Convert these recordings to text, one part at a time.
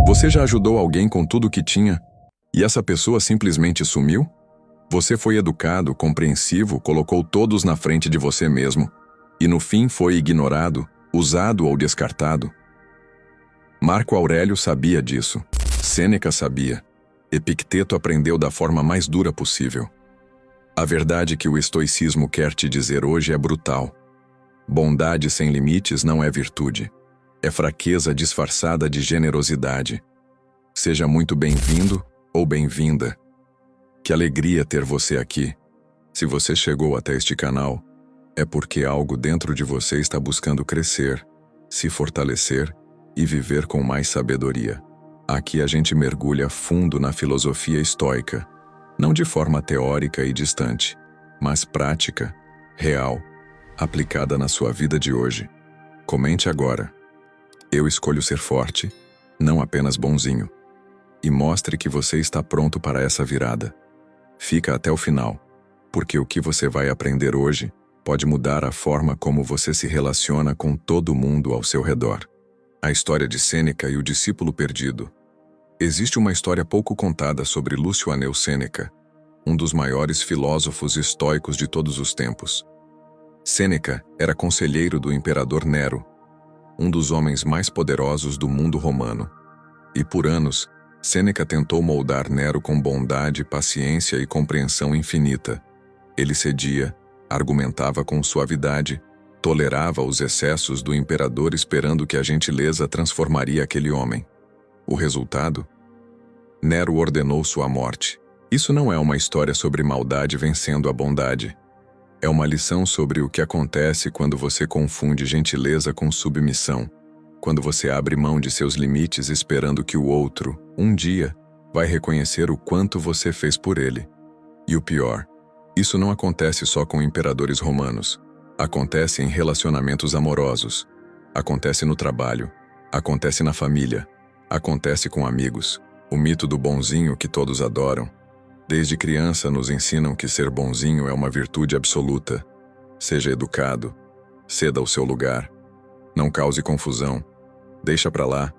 Você já ajudou alguém com tudo o que tinha e essa pessoa simplesmente sumiu? Você foi educado, compreensivo, colocou todos na frente de você mesmo e no fim foi ignorado, usado ou descartado. Marco Aurélio sabia disso. Sêneca sabia. Epicteto aprendeu da forma mais dura possível. A verdade que o estoicismo quer te dizer hoje é brutal. Bondade sem limites não é virtude. É fraqueza disfarçada de generosidade. Seja muito bem-vindo ou bem-vinda. Que alegria ter você aqui. Se você chegou até este canal, é porque algo dentro de você está buscando crescer, se fortalecer e viver com mais sabedoria. Aqui a gente mergulha fundo na filosofia estoica, não de forma teórica e distante, mas prática, real, aplicada na sua vida de hoje. Comente agora. Eu escolho ser forte, não apenas bonzinho. E mostre que você está pronto para essa virada. Fica até o final, porque o que você vai aprender hoje pode mudar a forma como você se relaciona com todo mundo ao seu redor. A história de Sêneca e o discípulo perdido. Existe uma história pouco contada sobre Lúcio Aneu Sêneca, um dos maiores filósofos estoicos de todos os tempos. Sêneca era conselheiro do imperador Nero, um dos homens mais poderosos do mundo romano. E por anos, Sêneca tentou moldar Nero com bondade, paciência e compreensão infinita. Ele cedia, argumentava com suavidade, tolerava os excessos do imperador esperando que a gentileza transformaria aquele homem. O resultado? Nero ordenou sua morte. Isso não é uma história sobre maldade vencendo a bondade. É uma lição sobre o que acontece quando você confunde gentileza com submissão, quando você abre mão de seus limites esperando que o outro, um dia, vai reconhecer o quanto você fez por ele. E o pior, isso não acontece só com imperadores romanos. Acontece em relacionamentos amorosos. Acontece no trabalho. Acontece na família. Acontece com amigos. O mito do bonzinho que todos adoram. Desde criança nos ensinam que ser bonzinho é uma virtude absoluta. Seja educado. Ceda o seu lugar. Não cause confusão. Deixa pra lá.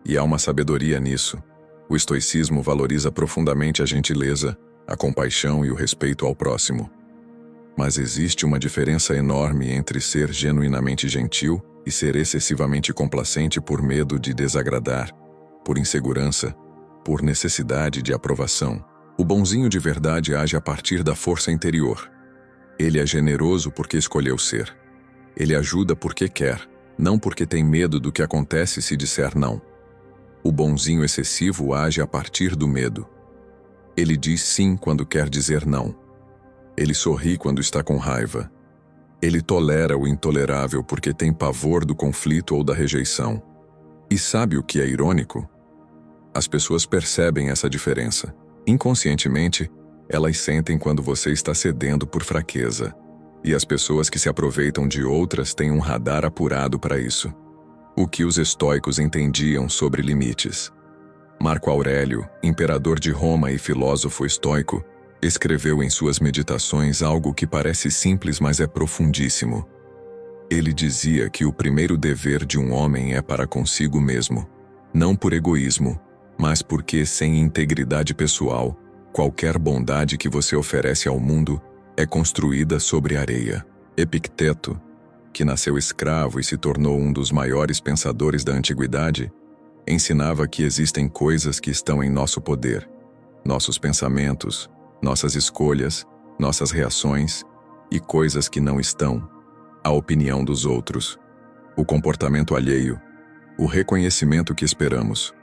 E há uma sabedoria nisso. O estoicismo valoriza profundamente a gentileza, a compaixão e o respeito ao próximo. Mas existe uma diferença enorme entre ser genuinamente gentil e ser excessivamente complacente por medo de desagradar, por insegurança, por necessidade de aprovação. O bonzinho de verdade age a partir da força interior. Ele é generoso porque escolheu ser. Ele ajuda porque quer, não porque tem medo do que acontece se disser não. O bonzinho excessivo age a partir do medo. Ele diz sim quando quer dizer não. Ele sorri quando está com raiva. Ele tolera o intolerável porque tem pavor do conflito ou da rejeição. E sabe o que é irônico? As pessoas percebem essa diferença. Inconscientemente, elas sentem quando você está cedendo por fraqueza. E as pessoas que se aproveitam de outras têm um radar apurado para isso. O que os estoicos entendiam sobre limites. Marco Aurélio, imperador de Roma e filósofo estoico, escreveu em suas meditações algo que parece simples, mas é profundíssimo. Ele dizia que o primeiro dever de um homem é para consigo mesmo, não por egoísmo, mas porque, sem integridade pessoal, qualquer bondade que você oferece ao mundo é construída sobre areia. Epicteto, que nasceu escravo e se tornou um dos maiores pensadores da antiguidade, ensinava que existem coisas que estão em nosso poder, nossos pensamentos, nossas escolhas, nossas reações, e coisas que não estão, a opinião dos outros, o comportamento alheio, o reconhecimento que esperamos.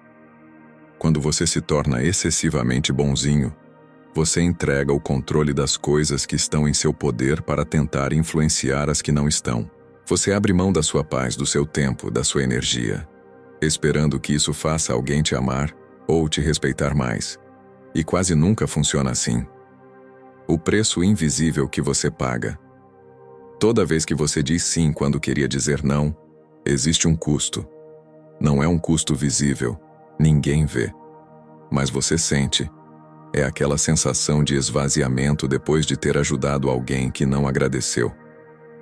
Quando você se torna excessivamente bonzinho, você entrega o controle das coisas que estão em seu poder para tentar influenciar as que não estão. Você abre mão da sua paz, do seu tempo, da sua energia, esperando que isso faça alguém te amar ou te respeitar mais. E quase nunca funciona assim. O preço invisível que você paga. Toda vez que você diz sim quando queria dizer não, existe um custo. Não é um custo visível, ninguém vê. Mas você sente. É aquela sensação de esvaziamento depois de ter ajudado alguém que não agradeceu.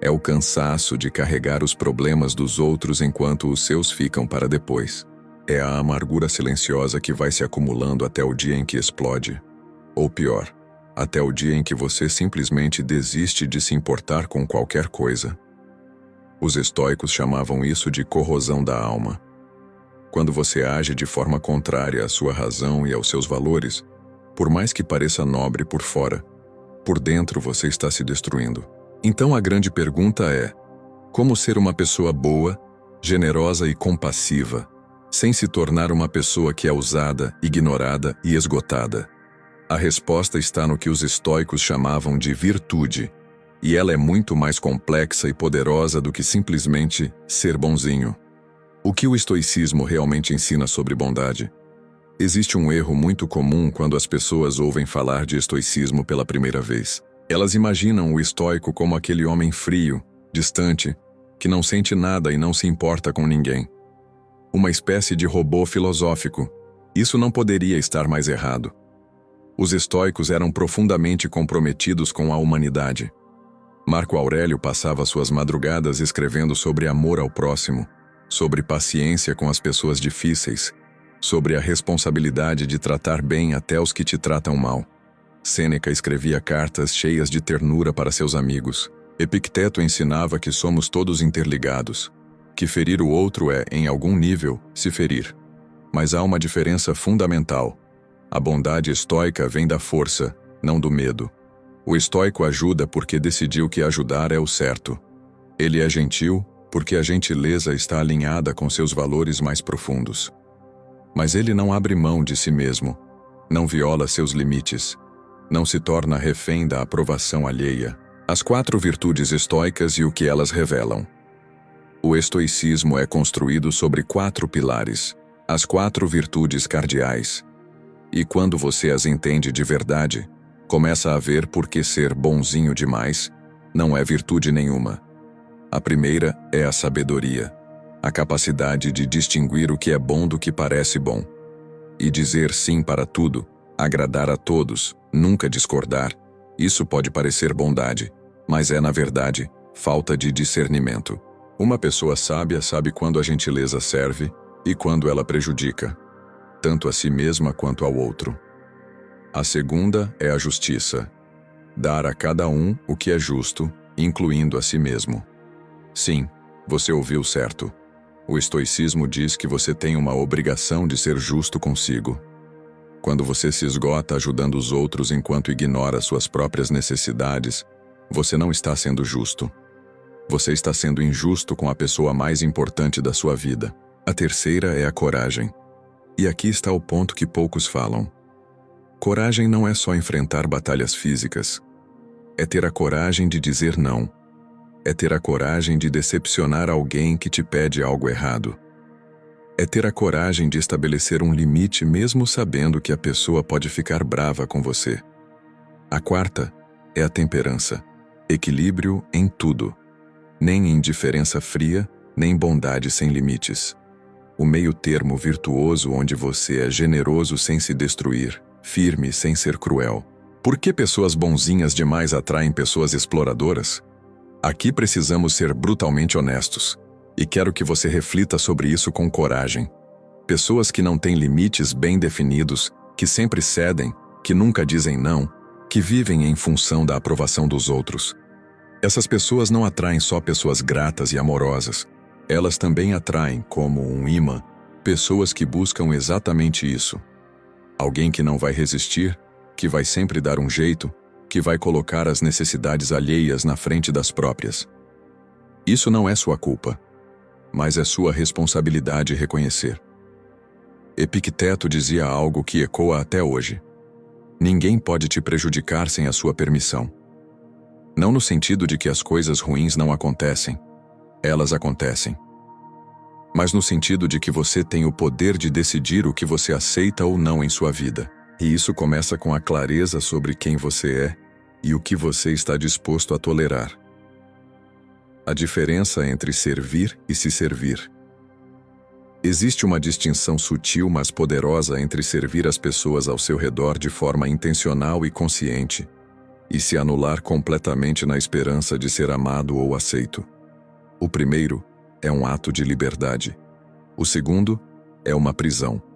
É o cansaço de carregar os problemas dos outros enquanto os seus ficam para depois. É a amargura silenciosa que vai se acumulando até o dia em que explode. Ou pior, até o dia em que você simplesmente desiste de se importar com qualquer coisa. Os estoicos chamavam isso de corrosão da alma. Quando você age de forma contrária à sua razão e aos seus valores, por mais que pareça nobre por fora, por dentro você está se destruindo. Então a grande pergunta é: como ser uma pessoa boa, generosa e compassiva, sem se tornar uma pessoa que é usada, ignorada e esgotada? A resposta está no que os estoicos chamavam de virtude, e ela é muito mais complexa e poderosa do que simplesmente ser bonzinho. O que o estoicismo realmente ensina sobre bondade? Existe um erro muito comum quando as pessoas ouvem falar de estoicismo pela primeira vez. Elas imaginam o estoico como aquele homem frio, distante, que não sente nada e não se importa com ninguém. Uma espécie de robô filosófico. Isso não poderia estar mais errado. Os estoicos eram profundamente comprometidos com a humanidade. Marco Aurélio passava suas madrugadas escrevendo sobre amor ao próximo, sobre paciência com as pessoas difíceis, sobre a responsabilidade de tratar bem até os que te tratam mal. Sêneca escrevia cartas cheias de ternura para seus amigos. Epicteto ensinava que somos todos interligados, que ferir o outro é, em algum nível, se ferir. Mas há uma diferença fundamental. A bondade estoica vem da força, não do medo. O estoico ajuda porque decidiu que ajudar é o certo. Ele é gentil porque a gentileza está alinhada com seus valores mais profundos. Mas ele não abre mão de si mesmo, não viola seus limites, não se torna refém da aprovação alheia. As 4 virtudes estoicas e o que elas revelam. O estoicismo é construído sobre 4 pilares, as 4 virtudes cardeais. E quando você as entende de verdade, começa a ver por que ser bonzinho demais não é virtude nenhuma. A primeira é a sabedoria, a capacidade de distinguir o que é bom do que parece bom. E dizer sim para tudo, agradar a todos, nunca discordar, isso pode parecer bondade, mas é, na verdade, falta de discernimento. Uma pessoa sábia sabe quando a gentileza serve e quando ela prejudica, tanto a si mesma quanto ao outro. A segunda é a justiça. Dar a cada um o que é justo, incluindo a si mesmo. Sim, você ouviu certo. O estoicismo diz que você tem uma obrigação de ser justo consigo. Quando você se esgota ajudando os outros enquanto ignora suas próprias necessidades, você não está sendo justo. Você está sendo injusto com a pessoa mais importante da sua vida. A terceira é a coragem. E aqui está o ponto que poucos falam. Coragem não é só enfrentar batalhas físicas. É ter a coragem de dizer não. É ter a coragem de decepcionar alguém que te pede algo errado. É ter a coragem de estabelecer um limite mesmo sabendo que a pessoa pode ficar brava com você. A quarta é a temperança. Equilíbrio em tudo. Nem indiferença fria, nem bondade sem limites. O meio termo virtuoso onde você é generoso sem se destruir, firme sem ser cruel. Por que pessoas bonzinhas demais atraem pessoas exploradoras? Aqui precisamos ser brutalmente honestos. E quero que você reflita sobre isso com coragem. Pessoas que não têm limites bem definidos, que sempre cedem, que nunca dizem não, que vivem em função da aprovação dos outros. Essas pessoas não atraem só pessoas gratas e amorosas. Elas também atraem, como um imã, pessoas que buscam exatamente isso. Alguém que não vai resistir, que vai sempre dar um jeito, que vai colocar as necessidades alheias na frente das próprias. Isso não é sua culpa, mas é sua responsabilidade reconhecer. Epicteto dizia algo que ecoa até hoje. Ninguém pode te prejudicar sem a sua permissão. Não no sentido de que as coisas ruins não acontecem. Elas acontecem. Mas no sentido de que você tem o poder de decidir o que você aceita ou não em sua vida. E isso começa com a clareza sobre quem você é e o que você está disposto a tolerar. A diferença entre servir e se servir. Existe uma distinção sutil mas poderosa entre servir as pessoas ao seu redor de forma intencional e consciente, e se anular completamente na esperança de ser amado ou aceito. O primeiro é um ato de liberdade. O segundo é uma prisão.